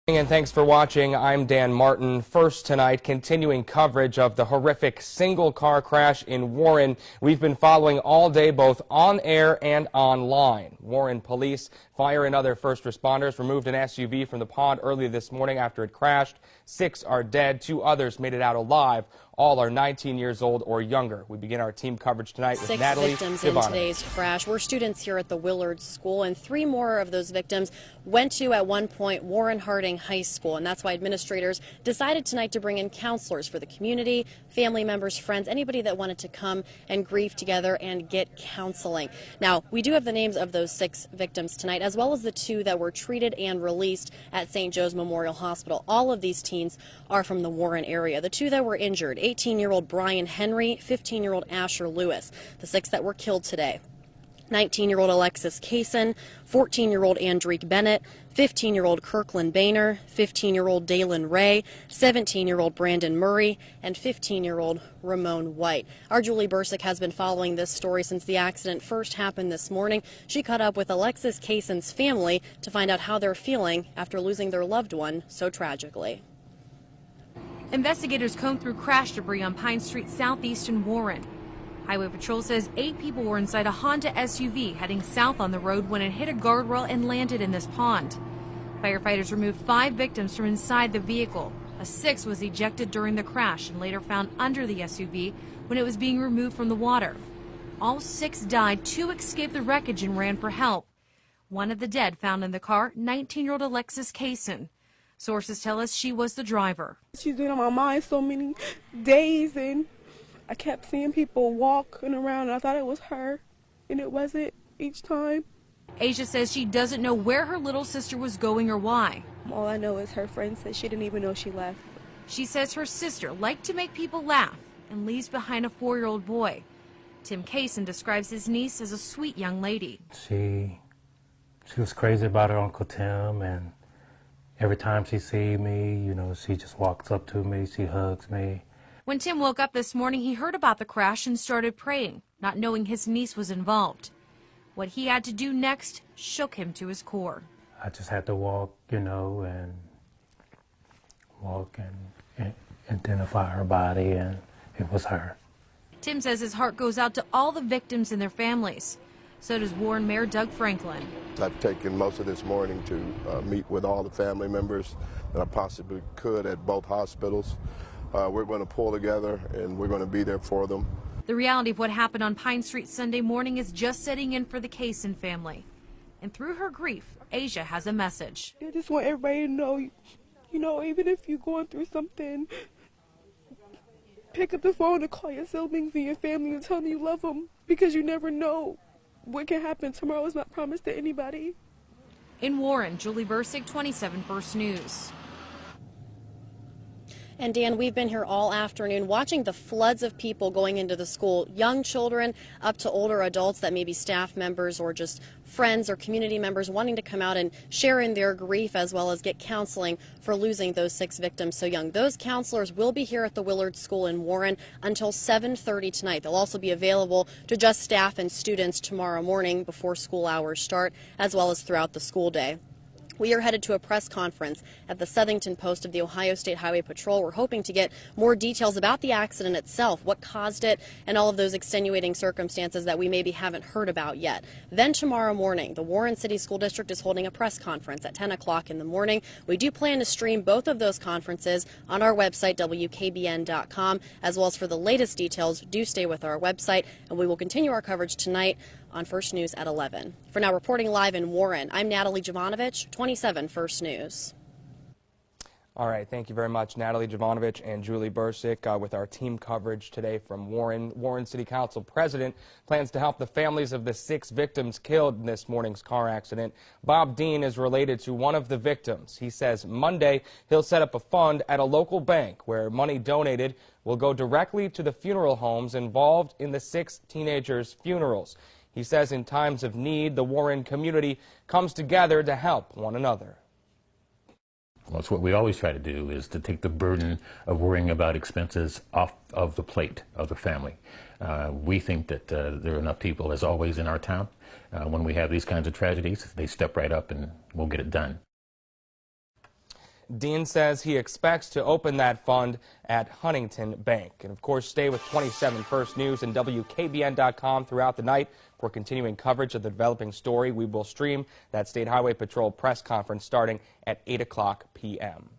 And thanks for watching. I'm Dan Martin. First tonight, continuing coverage of the horrific single-car crash in Warren. We've been following all day, both on air and online. Warren police, fire, and other first responders removed an SUV from the pond early this morning after it crashed. 6 are dead. 2 others made it out alive. All are 19 years old or younger. We begin our team coverage tonight with Natalie Jovanovich. 6 victims in today's crash. We're students here at the Willard School, and 3 more of those victims went to, at one point, Warren Harding High School. And that's why administrators decided tonight to bring in counselors for the community, family members, friends, anybody that wanted to come and grieve together and get counseling. Now, we do have the names of those 6 victims tonight, as well as the 2 that were treated and released at St. Joe's Memorial Hospital. All of these teens are from the Warren area. The 2 that were injured, 18-year-old Brian Henry, 15-year-old Asher Lewis. The 6 that were killed today: 19-year-old Alexis Kaysen, 14-year-old Andrique Bennett, 15-year-old Kirkland Boehner, 15-year-old Dalen Ray, 17-year-old Brandon Murray, and 15-year-old Ramon White. Our Julie Bursick has been following this story since the accident first happened this morning. She caught up with Alexis Kaysen's family to find out how they're feeling after losing their loved one so tragically. Investigators combed through crash debris on Pine Street southeast in Warren. Highway Patrol says 8 people were inside a Honda SUV heading south on the road when it hit a guardrail and landed in this pond. Firefighters removed 5 victims from inside the vehicle. A 6th was ejected during the crash and later found under the SUV when it was being removed from the water. All 6 died. 2 escaped the wreckage and ran for help. One of the dead found in the car, 19-year-old Alexis Kaysen. Sources tell us she was the driver. She's been on my mind so many days, and I kept seeing people walking around, and I thought it was her, and it wasn't each time. Asia says she doesn't know where her little sister was going or why. All I know is her friend said she didn't even know she left. She says her sister liked to make people laugh and leaves behind a 4-year-old boy. Tim Kaysen describes his niece as a sweet young lady. She was crazy about her Uncle Tim, and every time she sees me, she just walks up to me, she hugs me. When Tim woke up this morning, he heard about the crash and started praying, not knowing his niece was involved. What he had to do next shook him to his core. I just had to walk, and identify her body, and it was her. Tim says his heart goes out to all the victims and their families. So does Warren Mayor Doug Franklin. I've taken most of this morning to meet with all the family members that I possibly could at both hospitals. We're going to pull together, and we're going to be there for them. The reality of what happened on Pine Street Sunday morning is just setting in for the Kaysen family. And through her grief, Asia has a message. I just want everybody to know, even if you're going through something, pick up the phone and call your siblings and your family and tell them you love them, because you never know what can happen. Tomorrow is not promised to anybody. In Warren, Julie Bursick, 27 First News. And Dan, we've been here all afternoon watching the floods of people going into the school, young children up to older adults that may be staff members or just friends or community members wanting to come out and share in their grief as well as get counseling for losing those 6 victims so young. Those counselors will be here at the Willard School in Warren until 7:30 tonight. They'll also be available to just staff and students tomorrow morning before school hours start, as well as throughout the school day. We are headed to a press conference at the Southington Post of the Ohio State Highway Patrol. We're hoping to get more details about the accident itself, what caused it, and all of those extenuating circumstances that we maybe haven't heard about yet. Then tomorrow morning, the Warren City School District is holding a press conference at 10 o'clock in the morning. We do plan to stream both of those conferences on our website, WKBN.com, as well as for the latest details, do stay with our website, and we will continue our coverage tonight on First News at 11. For now, reporting live in Warren, I'm Natalie Jovanovich, 27 First News. All right, thank you very much, Natalie Jovanovich and Julie Bursick, with our team coverage today from Warren. Warren City Council President plans to help the families of the 6 victims killed in this morning's car accident. Bob Dean is related to one of the victims. He says Monday he'll set up a fund at a local bank where money donated will go directly to the funeral homes involved in the 6 teenagers' funerals. He says in times of need, the Warren community comes together to help one another. Well, it's what we always try to do, is to take the burden of worrying about expenses off of the plate of the family. We think that there are enough people, as always, in our town. When we have these kinds of tragedies, they step right up and we'll get it done. Dean says he expects to open that fund at Huntington Bank. And of course, stay with 27 First News and WKBN.com throughout the night for continuing coverage of the developing story. We will stream that State Highway Patrol press conference starting at 8 o'clock p.m.